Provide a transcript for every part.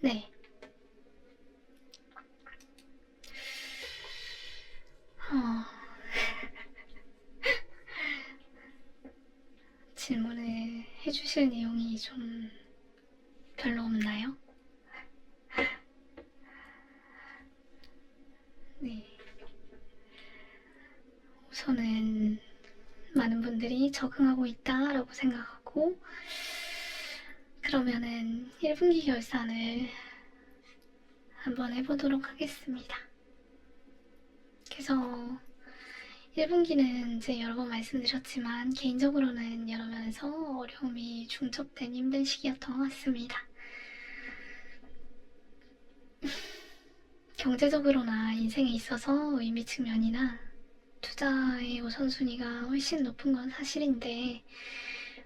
네. 어, 질문을 해주실 내용이 좀 별로 없나요? 네. 우선은 많은 분들이 적응하고 있다라고 생각하고, 그러면은 1분기 결산을 한번 해보도록 하겠습니다. 그래서 1분기는 이제 여러 번 말씀드렸지만 개인적으로는 여러 면에서 어려움이 중첩된 힘든 시기였던 것 같습니다. 경제적으로나 인생에 있어서 의미 측면이나 투자의 우선순위가 훨씬 높은 건 사실인데,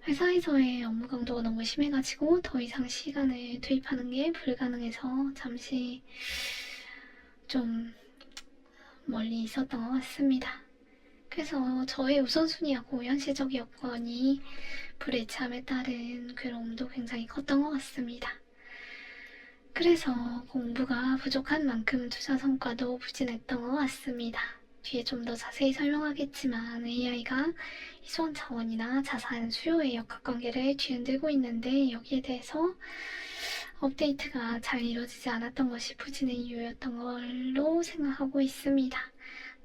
회사에서의 업무 강도가 너무 심해가지고 더 이상 시간을 투입하는 게 불가능해서 잠시 좀 멀리 있었던 것 같습니다. 그래서 저의 우선순위하고 현실적 여건이 불일치함에 따른 괴로움도 굉장히 컸던 것 같습니다. 그래서 공부가 부족한 만큼 투자 성과도 부진했던 것 같습니다. 뒤에 좀 더 자세히 설명하겠지만 AI가 희소한 자원이나 자산 수요의 역학관계를 뒤흔들고 있는데, 여기에 대해서 업데이트가 잘 이루어지지 않았던 것이 부진의 이유였던 걸로 생각하고 있습니다.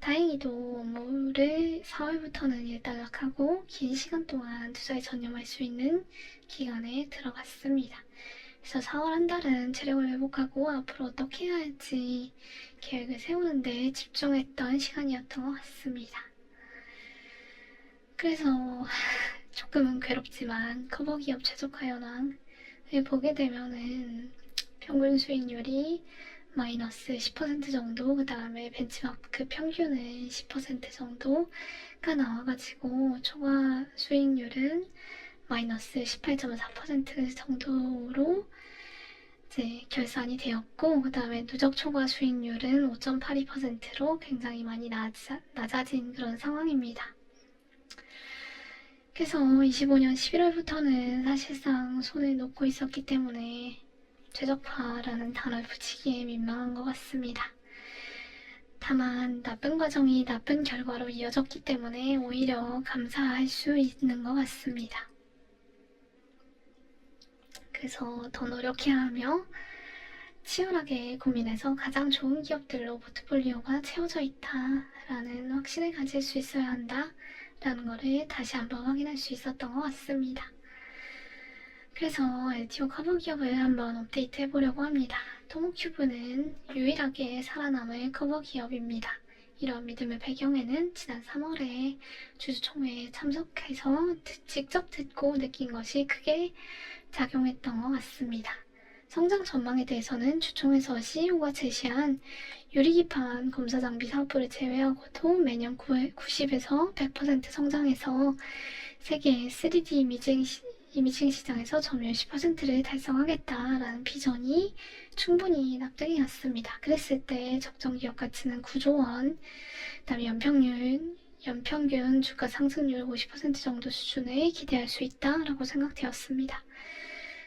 다행히도 업무를 4월부터는 일단락하고 긴 시간 동안 투자에 전념할 수 있는 기간에 들어갔습니다. 그래서 4월 한 달은 체력을 회복하고 앞으로 어떻게 해야 할지 계획을 세우는데 집중했던 시간이었던 것 같습니다. 그래서 조금은 괴롭지만 커버기업 최저가 현황을 보게 되면은 평균 수익률이 마이너스 10% 정도, 그 다음에 벤치마크 평균은 10% 정도가 나와가지고 초과 수익률은 마이너스 18.4% 정도로 이제 결산이 되었고, 그 다음에 누적 초과 수익률은 5.82%로 굉장히 많이 낮아진 그런 상황입니다. 그래서 25년 11월부터는 사실상 손을 놓고 있었기 때문에 최적화라는 단어를 붙이기에 민망한 것 같습니다. 다만 나쁜 과정이 나쁜 결과로 이어졌기 때문에 오히려 감사할 수 있는 것 같습니다. 그래서 더 노력해야 하며 치열하게 고민해서 가장 좋은 기업들로 포트폴리오가 채워져 있다라는 확신을 가질 수 있어야 한다라는 것을 다시 한번 확인할 수 있었던 것 같습니다. 그래서 LTO 커버 기업을 한번 업데이트 해보려고 합니다. 토모큐브는 유일하게 살아남을 커버 기업입니다. 이런 믿음의 배경에는 지난 3월에 주주총회에 참석해서 직접 듣고 느낀 것이 크게 작용했던 것 같습니다. 성장 전망에 대해서는 주총에서 CEO가 제시한 유리기판 검사 장비 사업부를 제외하고도 매년 90에서 100% 성장해서 세계 3D 이미징 시장에서 점유율 10%를 달성하겠다라는 비전이 충분히 납득이 갔습니다. 그랬을 때 적정 기업 가치는 9조 원, 그다음에 연평균 주가 상승률 50% 정도 수준을 기대할 수 있다라고 생각되었습니다.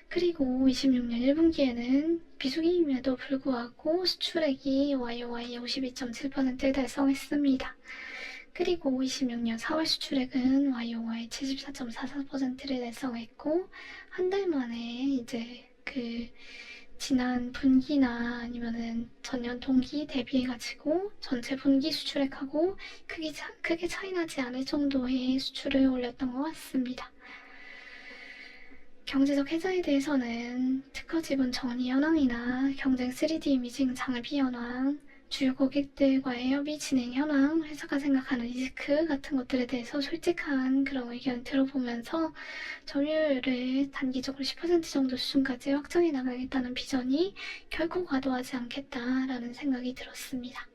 그리고 26년 1분기에는 비수기임에도 불구하고 수출액이 YOY 52.7%를 달성했습니다. 그리고 26년 4월 수출액은 YOY 74.44%를 달성했고, 한 달 만에 이제 지난 분기나 아니면은 전년 동기 대비해가지고 전체 분기 수출액하고 크게 차이나지 않을 정도의 수출을 올렸던 것 같습니다. 경제적 해자에 대해서는 특허 지분 정리 현황이나 경쟁 3D 이미징 장비 현황, 주요 고객들과의 협의 진행 현황, 회사가 생각하는 리스크 같은 것들에 대해서 솔직한 그런 의견 들어보면서 점유율을 단기적으로 10% 정도 수준까지 확장해 나가겠다는 비전이 결코 과도하지 않겠다라는 생각이 들었습니다.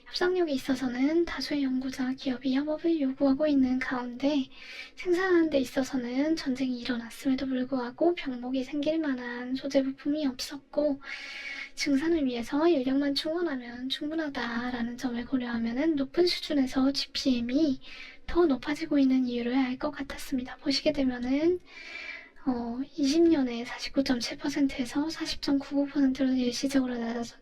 협상력에 있어서는 다수의 연구자 기업이 협업을 요구하고 있는 가운데, 생산하는 데 있어서는 전쟁이 일어났음에도 불구하고 병목이 생길 만한 소재 부품이 없었고, 증산을 위해서 인력만 충원하면 충분하다라는 점을 고려하면 높은 수준에서 GPM이 더 높아지고 있는 이유를 알 것 같았습니다. 보시게 되면은 20년에 49.7%에서 40.99%로 일시적으로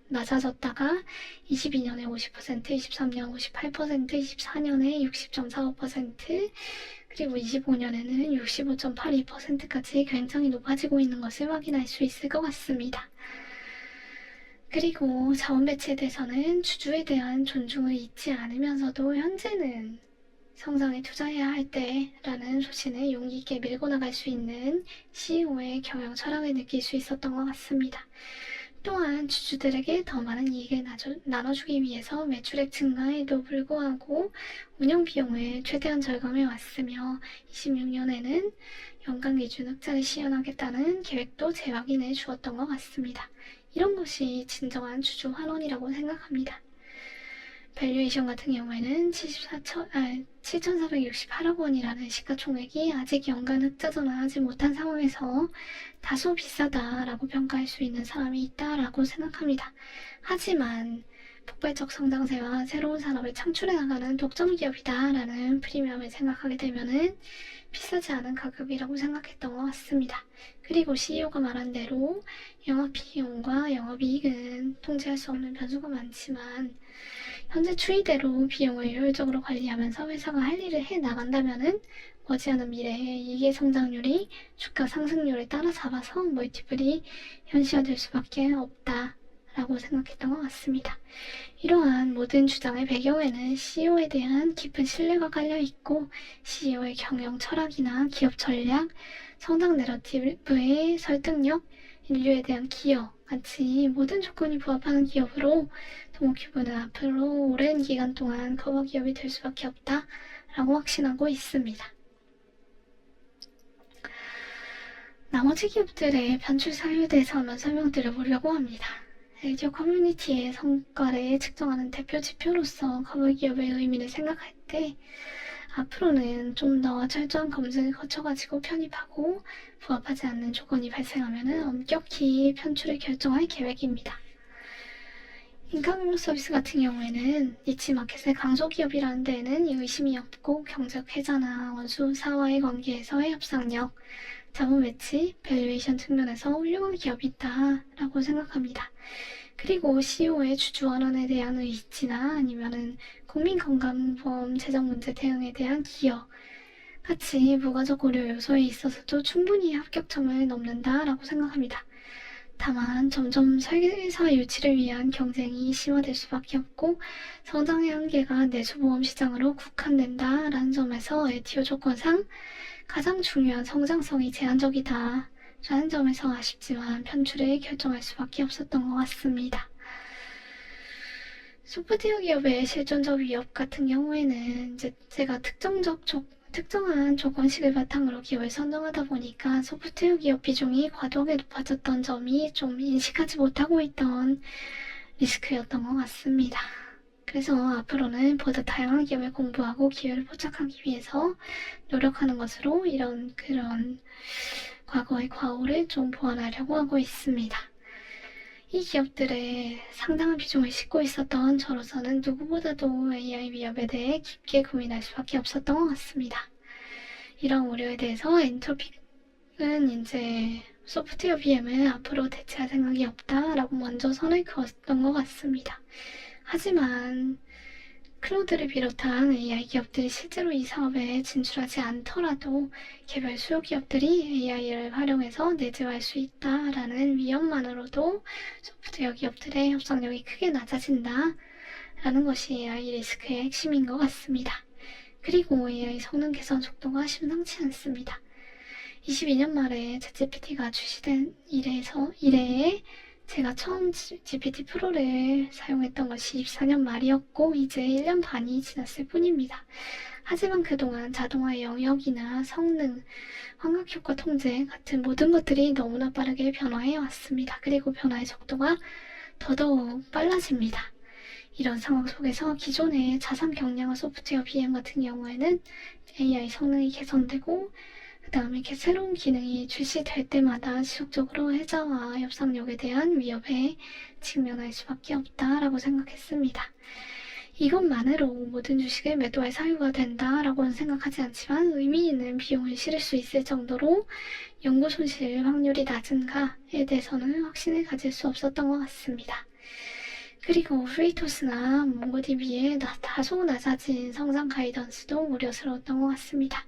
낮아졌다가 22년에 50%, 23년 58%, 24년에 60.45%, 그리고 25년에는 65.82%까지 굉장히 높아지고 있는 것을 확인할 수 있을 것 같습니다. 그리고 자원 배치에 대해서는 주주에 대한 존중을 잊지 않으면서도 현재는 성장에 투자해야 할 때라는 소신을 용기 있게 밀고 나갈 수 있는 CEO의 경영 철학을 느낄 수 있었던 것 같습니다. 또한 주주들에게 더 많은 이익을 나눠주기 위해서 매출액 증가에도 불구하고 운영 비용을 최대한 절감해 왔으며 26년에는 연간 기준 흑자를 시현하겠다는 계획도 재확인해 주었던 것 같습니다. 이런 것이 진정한 주주 환원이라고 생각합니다. 밸류에이션 같은 경우에는 7,468억 원이라는 시가총액이 아직 연간 흑자 전환하지 못한 상황에서 다소 비싸다라고 평가할 수 있는 사람이 있다라고 생각합니다. 하지만 폭발적 성장세와 새로운 산업을 창출해 나가는 독점 기업이다라는 프리미엄을 생각하게 되면은 비싸지 않은 가격이라고 생각했던 것 같습니다. 그리고 CEO가 말한 대로 영업비용과 영업이익은 통제할 수 없는 변수가 많지만 현재 추이대로 비용을 효율적으로 관리하면서 회사가 할 일을 해 나간다면은 머지않은 미래에 이익의 성장률이 주가 상승률을 따라잡아서 멀티플이 현실화될 수밖에 없다라고 생각했던 것 같습니다. 이러한 모든 주장의 배경에는 CEO에 대한 깊은 신뢰가 깔려있고 CEO의 경영 철학이나 기업 전략, 성장 내러티브의 설득력, 인류에 대한 기여 같이 모든 조건이 부합하는 기업으로 토모큐브는 앞으로 오랜 기간 동안 커버 기업이 될 수밖에 없다라고 확신하고 있습니다. 나머지 기업들의 편출 사유에 대해서 한번 설명드려보려고 합니다. LGO 커뮤니티의 성과를 측정하는 대표 지표로서 커버 기업의 의미를 생각할 때 앞으로는 좀 더 철저한 검증을 거쳐가지고 편입하고 부합하지 않는 조건이 발생하면 엄격히 편출을 결정할 계획입니다. 인카그로 서비스 같은 경우에는 니치마켓의 강소기업이라는 데에는 의심이 없고 경제적 혜자나 원수사와의 관계에서의 협상력, 자본 배치, 밸류에이션 측면에서 훌륭한 기업이 있다라고 생각합니다. 그리고 CEO의 주주 환원에 대한 의지나 아니면은 국민건강보험 재정 문제 대응에 대한 기여 같이 부가적 고려 요소에 있어서도 충분히 합격점을 넘는다라고 생각합니다. 다만 점점 설계사 유치를 위한 경쟁이 심화될 수밖에 없고 성장의 한계가 내수보험 시장으로 국한된다라는 점에서 LTO 조건상 가장 중요한 성장성이 제한적이다 라는 점에서 아쉽지만 편출을 결정할 수밖에 없었던 것 같습니다. 소프트웨어 기업의 실존적 위협 같은 경우에는 이제 제가 특정한 조건식을 바탕으로 기업을 선정하다 보니까 소프트웨어 기업 비중이 과도하게 높아졌던 점이 좀 인식하지 못하고 있던 리스크였던 것 같습니다. 그래서 앞으로는 보다 다양한 기업을 공부하고 기회를 포착하기 위해서 노력하는 것으로 그런 과거의 과오를 좀 보완하려고 하고 있습니다. 이 기업들의 상당한 비중을 싣고 있었던 저로서는 누구보다도 AI 위협에 대해 깊게 고민할 수밖에 없었던 것 같습니다. 이런 우려에 대해서 엔트로픽은 이제 소프트웨어 BM을 앞으로 대체할 생각이 없다라고 먼저 선을 그었던 것 같습니다. 하지만 클로드를 비롯한 AI 기업들이 실제로 이 사업에 진출하지 않더라도 개별 수요 기업들이 AI를 활용해서 내재화할 수 있다라는 위험만으로도 소프트웨어 기업들의 협상력이 크게 낮아진다라는 것이 AI 리스크의 핵심인 것 같습니다. 그리고 AI 성능 개선 속도가 심상치 않습니다. 22년 말에 챗GPT가 출시된 이래에 제가 처음 GPT 프로를 사용했던 것이 24년 말이었고 이제 1년 반이 지났을 뿐입니다. 하지만 그동안 자동화의 영역이나 성능, 환각효과 통제 같은 모든 것들이 너무나 빠르게 변화해 왔습니다. 그리고 변화의 속도가 더더욱 빨라집니다. 이런 상황 속에서 기존의 자산 경량화 소프트웨어 BM 같은 경우에는 AI 성능이 개선되고 그 다음에 이렇게 새로운 기능이 출시될 때마다 지속적으로 혜자와 협상력에 대한 위협에 직면할 수밖에 없다라고 생각했습니다. 이것만으로 모든 주식을 매도할 사유가 된다라고는 생각하지 않지만 의미 있는 비용을 실을 수 있을 정도로 연구 손실 확률이 낮은가에 대해서는 확신을 가질 수 없었던 것 같습니다. 그리고 프리토스나 몽고DB의 다소 낮아진 성장 가이던스도 우려스러웠던 것 같습니다.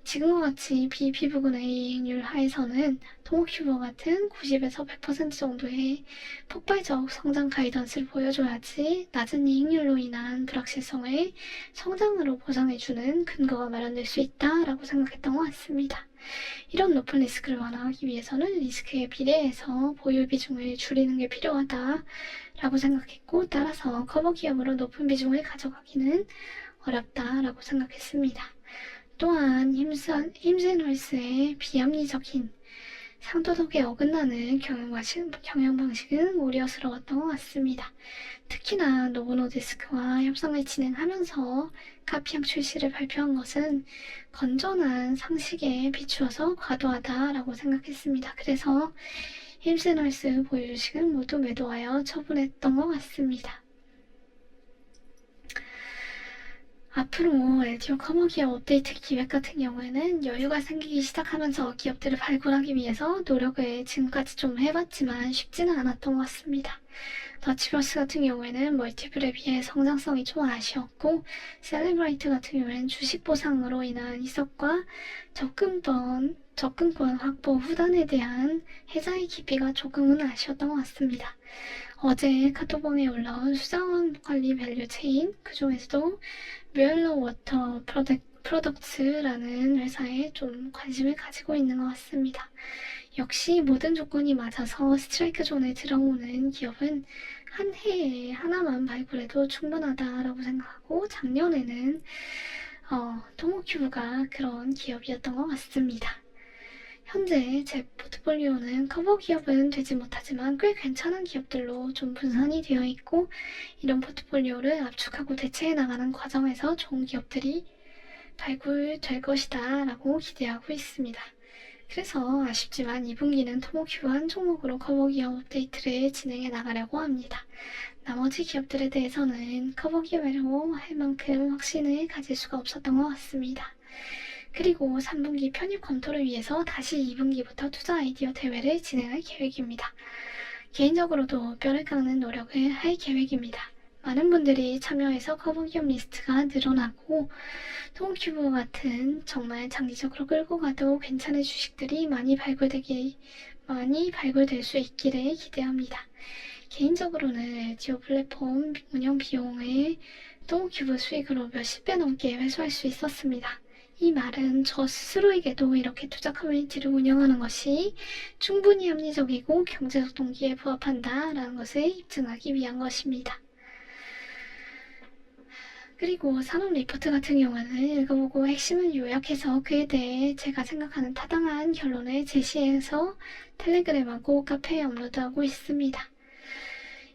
지금과 같이 비피부근의 이익률 하에서는 토모큐버 같은 90에서 100% 정도의 폭발적 성장 가이던스를 보여줘야지 낮은 이익률로 인한 불확실성을 성장으로 보상해주는 근거가 마련될 수 있다라고 생각했던 것 같습니다. 이런 높은 리스크를 완화하기 위해서는 리스크에 비례해서 보유 비중을 줄이는 게 필요하다라고 생각했고, 따라서 커버 기업으로 높은 비중을 가져가기는 어렵다라고 생각했습니다. 또한 힘센홀스의 비합리적인 상도덕에 어긋나는 경영방식은 우려스러웠던 것 같습니다. 특히나 노보노디스크와 협상을 진행하면서 카피형 출시를 발표한 것은 건전한 상식에 비추어서 과도하다라고 생각했습니다. 그래서 힘센홀스 보유 주식은 모두 매도하여 처분했던 것 같습니다. 앞으로 LTO 커머 기업 업데이트 기획 같은 경우에는 여유가 생기기 시작하면서 기업들을 발굴하기 위해서 노력을 지금까지 좀 해봤지만 쉽지는 않았던 것 같습니다. 더치버스 같은 경우에는 멀티플에 비해 성장성이 좀 아쉬웠고, 셀레브라이트 같은 경우에는 주식 보상으로 인한 희석과 접근권 확보 후단에 대한 해자의 깊이가 조금은 아쉬웠던 것 같습니다. 어제 카톡방에 올라온 수자원 관리 밸류 체인, 그 중에서도 뮤엘러 워터 프로덕츠라는 회사에 좀 관심을 가지고 있는 것 같습니다. 역시 모든 조건이 맞아서 스트라이크 존에 들어오는 기업은 한 해에 하나만 발굴해도 충분하다라고 생각하고, 작년에는 토모큐브가 그런 기업이었던 것 같습니다. 현재 제 포트폴리오는 커버 기업은 되지 못하지만 꽤 괜찮은 기업들로 좀 분산이 되어 있고, 이런 포트폴리오를 압축하고 대체해 나가는 과정에서 좋은 기업들이 발굴될 것이다 라고 기대하고 있습니다. 그래서 아쉽지만 2분기는 토모큐브 한 종목으로 커버 기업 업데이트를 진행해 나가려고 합니다. 나머지 기업들에 대해서는 커버 기업이라고 할 만큼 확신을 가질 수가 없었던 것 같습니다. 그리고 3분기 편입 검토를 위해서 다시 2분기부터 투자 아이디어 대회를 진행할 계획입니다. 개인적으로도 뼈를 깎는 노력을 할 계획입니다. 많은 분들이 참여해서 커버 기업 리스트가 늘어나고, 토모큐브 같은 정말 장기적으로 끌고 가도 괜찮은 주식들이 많이 발굴될 수 있기를 기대합니다. 개인적으로는 LTO 플랫폼 운영 비용을 토모큐브 수익으로 몇십 배 넘게 회수할 수 있었습니다. 이 말은 저 스스로에게도 이렇게 투자 커뮤니티를 운영하는 것이 충분히 합리적이고 경제적 동기에 부합한다라는 것을 입증하기 위한 것입니다. 그리고 산업 리포트 같은 경우는 읽어보고 핵심을 요약해서 그에 대해 제가 생각하는 타당한 결론을 제시해서 텔레그램하고 카페에 업로드하고 있습니다.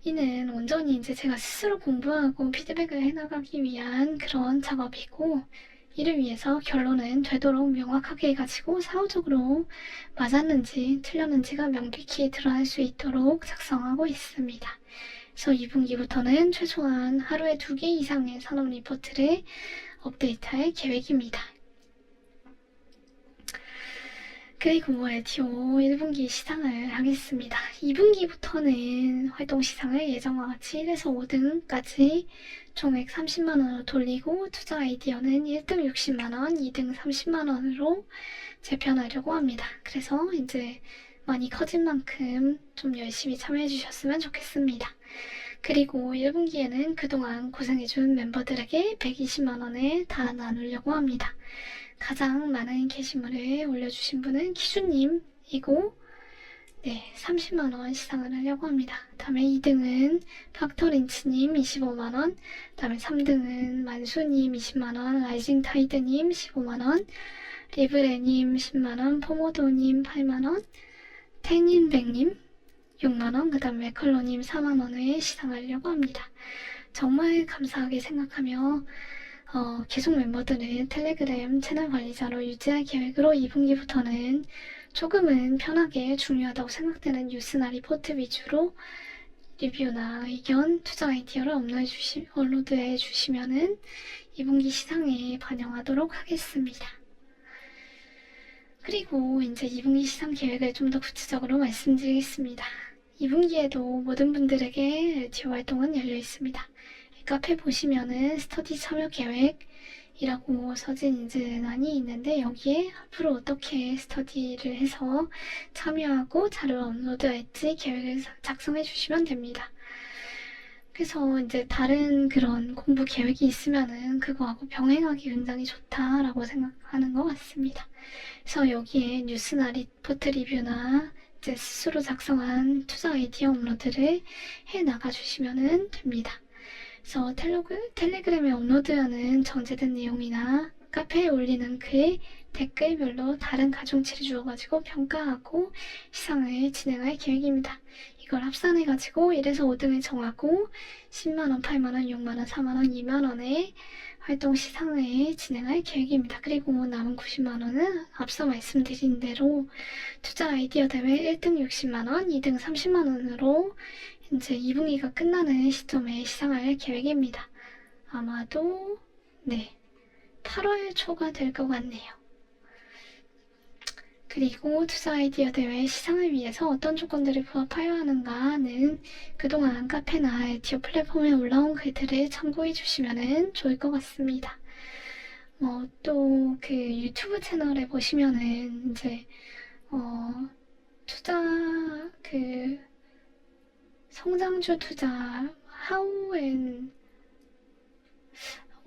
이는 온전히 이제 제가 스스로 공부하고 피드백을 해나가기 위한 그런 작업이고, 이를 위해서 결론은 되도록 명확하게 가지고 사후적으로 맞았는지 틀렸는지가 명백히 드러날 수 있도록 작성하고 있습니다. 그래서 2분기부터는 최소한 하루에 2개 이상의 산업 리포트를 업데이트할 계획입니다. 그리고 LTO 1분기 시상을 하겠습니다. 2분기부터는 활동 시상을 예정과 같이 1에서 5등까지 총액 30만원으로 돌리고, 투자 아이디어는 1등 60만원, 2등 30만원으로 재편하려고 합니다. 그래서 이제 많이 커진 만큼 좀 열심히 참여해 주셨으면 좋겠습니다. 그리고 1분기에는 그동안 고생해준 멤버들에게 120만원을 다 나누려고 합니다. 가장 많은 게시물을 올려주신 분은 기준님이고, 30만원 시상을 하려고 합니다. 다음에 2등은 팍터린치님 25만원, 다음에 3등은 만수님 20만원, 라이징타이드님 15만원, 리브레님 10만원, 포모도님 8만원, 텐인백님 6만원, 그 다음에 컬러님 4만원을 시상하려고 합니다. 정말 감사하게 생각하며 계속 멤버들은 텔레그램 채널 관리자로 유지할 계획으로 2분기부터는 조금은 편하게 중요하다고 생각되는 뉴스나 리포트 위주로 리뷰나 의견, 투자 아이디어를 업로드해 주시면은 2분기 시상에 반영하도록 하겠습니다. 그리고 이제 2분기 시상 계획을 좀 더 구체적으로 말씀드리겠습니다. 2분기에도 모든 분들에게 LTO 활동은 열려 있습니다. 카페 보시면은 스터디 참여 계획이라고 서진 인증란이 있는데 여기에 앞으로 어떻게 스터디를 해서 참여하고 자료를 업로드할지 계획을 작성해 주시면 됩니다. 그래서 이제 다른 그런 공부 계획이 있으면은 그거하고 병행하기 굉장히 좋다라고 생각하는 것 같습니다. 그래서 여기에 뉴스나 리포트 리뷰나 이제 스스로 작성한 투자 아이디어 업로드를 해 나가 주시면 됩니다. 그래서 텔레그램에 업로드하는 정제된 내용이나 카페에 올리는 글, 댓글별로 다른 가중치를 주어가지고 평가하고 시상을 진행할 계획입니다. 이걸 합산해가지고 1에서 5등을 정하고 10만원, 8만원, 6만원, 4만원, 2만원의 활동 시상을 진행할 계획입니다. 그리고 남은 90만원은 앞서 말씀드린 대로 투자 아이디어 대회 1등 60만원, 2등 30만원으로 이제 2분기가 끝나는 시점에 시상할 계획입니다. 아마도 8월 초가 될 것 같네요. 그리고 투자 아이디어 대회 시상을 위해서 어떤 조건들을 부합하여야 하는가는 그동안 카페나 LTO 플랫폼에 올라온 글들을 참고해 주시면 좋을 것 같습니다. 또 그 유튜브 채널에 보시면은 이제 투자 성장주 투자 How and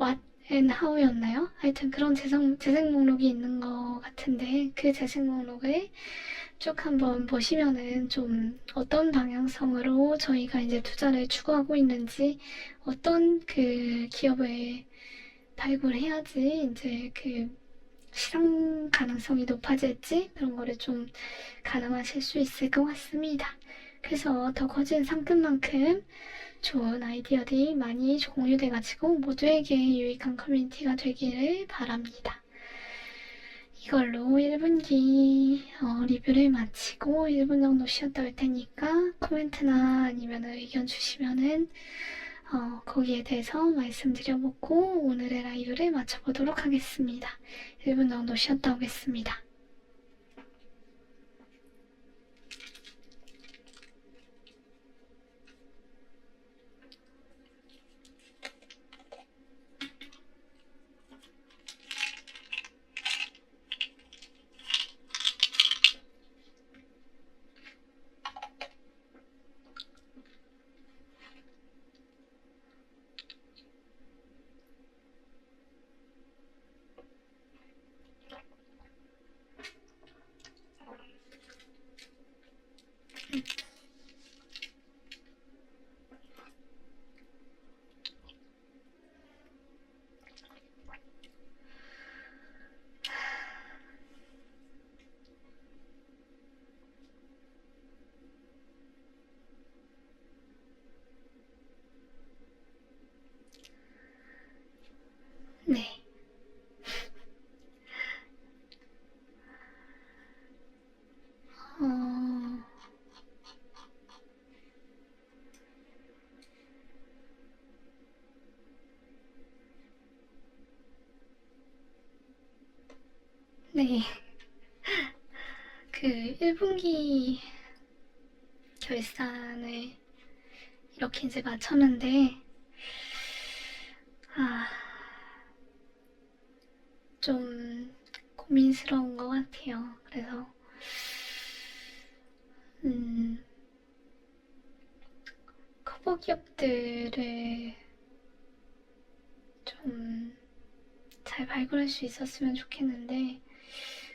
What and How였나요? 하여튼 그런 재생 목록이 있는 것 같은데 그 재생 목록을 쭉 한번 보시면은 좀 어떤 방향성으로 저희가 이제 투자를 추구하고 있는지 어떤 그 기업을 발굴해야지 이제 그 시장 가능성이 높아질지 그런 거를 좀 가늠하실 수 있을 것 같습니다. 그래서 더 커진 상급만큼 좋은 아이디어들이 많이 공유돼가지고 모두에게 유익한 커뮤니티가 되기를 바랍니다. 이걸로 1분기 리뷰를 마치고 1분 정도 쉬었다 올 테니까 코멘트나 아니면 의견 주시면은 거기에 대해서 말씀드려보고 오늘의 라이브를 마쳐보도록 하겠습니다. 1분 정도 쉬었다 오겠습니다. 네. 네. 그 1분기 결산을 이렇게 이제 마쳤는데 좀 고민스러운 것 같아요. 그래서 커버 기업들을 좀 잘 발굴할 수 있었으면 좋겠는데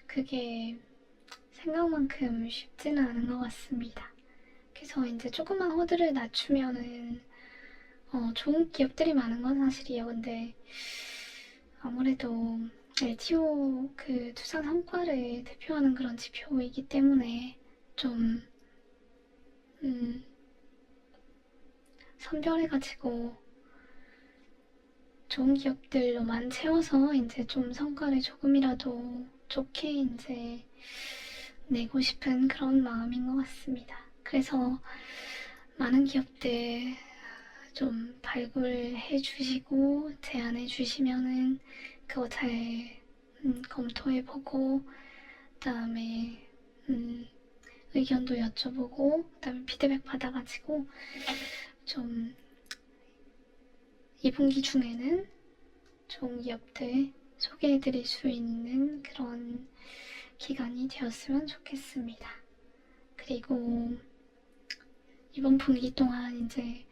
그게 생각만큼 쉽지는 않은 것 같습니다. 그래서 이제 조금만 허들을 낮추면은 좋은 기업들이 많은 건 사실이에요. 근데 아무래도 LTO 그 투자 성과를 대표하는 그런 지표이기 때문에 좀 선별해가지고 좋은 기업들로만 채워서 이제 좀 성과를 조금이라도 좋게 이제 내고 싶은 그런 마음인 것 같습니다. 그래서 많은 기업들 좀 발굴해 주시고 제안해 주시면은 그거 잘 검토해 보고 그다음에 의견도 여쭤보고 그다음에 피드백 받아가지고 좀 2분기 중에는 좋은 기업들 소개해 드릴 수 있는 그런 기간이 되었으면 좋겠습니다. 그리고 이번 분기 동안 이제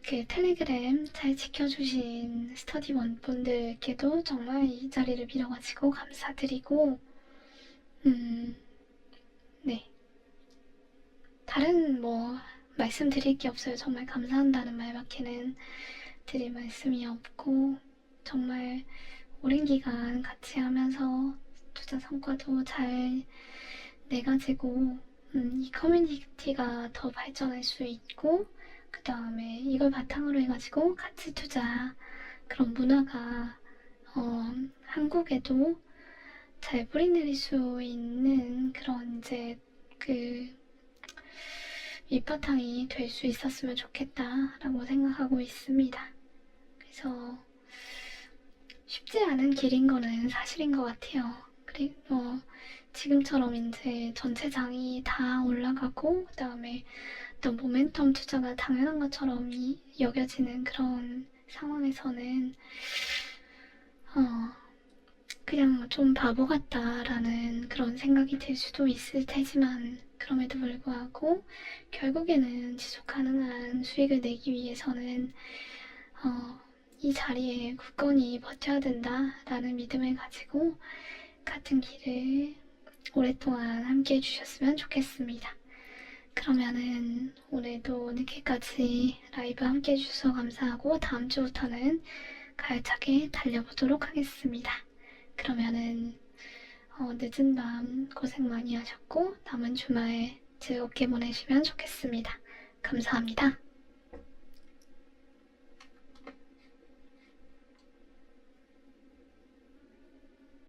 그 텔레그램 잘 지켜주신 스터디원 분들께도 정말 이 자리를 빌어가지고 감사드리고 네, 다른 뭐 말씀드릴 게 없어요. 정말 감사한다는 말밖에는 드릴 말씀이 없고 정말 오랜 기간 같이 하면서 투자 성과도 잘 내가지고 이 커뮤니티가 더 발전할 수 있고 그 다음에 이걸 바탕으로 해가지고 가치 투자 그런 문화가 한국에도 잘 뿌리내릴 수 있는 그런 이제 그 밑바탕이 될 수 있었으면 좋겠다라고 생각하고 있습니다. 그래서 쉽지 않은 길인 거는 사실인 것 같아요. 그리고 지금처럼 이제 전체 장이 다 올라가고 그 다음에 어떤 모멘텀 투자가 당연한 것처럼 여겨지는 그런 상황에서는 그냥 좀 바보 같다라는 그런 생각이 들 수도 있을 테지만 그럼에도 불구하고 결국에는 지속 가능한 수익을 내기 위해서는 이 자리에 굳건히 버텨야 된다라는 믿음을 가지고 같은 길을 오랫동안 함께 해주셨으면 좋겠습니다. 그러면은 오늘도 늦게까지 라이브 함께 해주셔서 감사하고 다음 주부터는 가열차게 달려보도록 하겠습니다. 그러면은 늦은 밤 고생 많이 하셨고 남은 주말 즐겁게 보내시면 좋겠습니다. 감사합니다.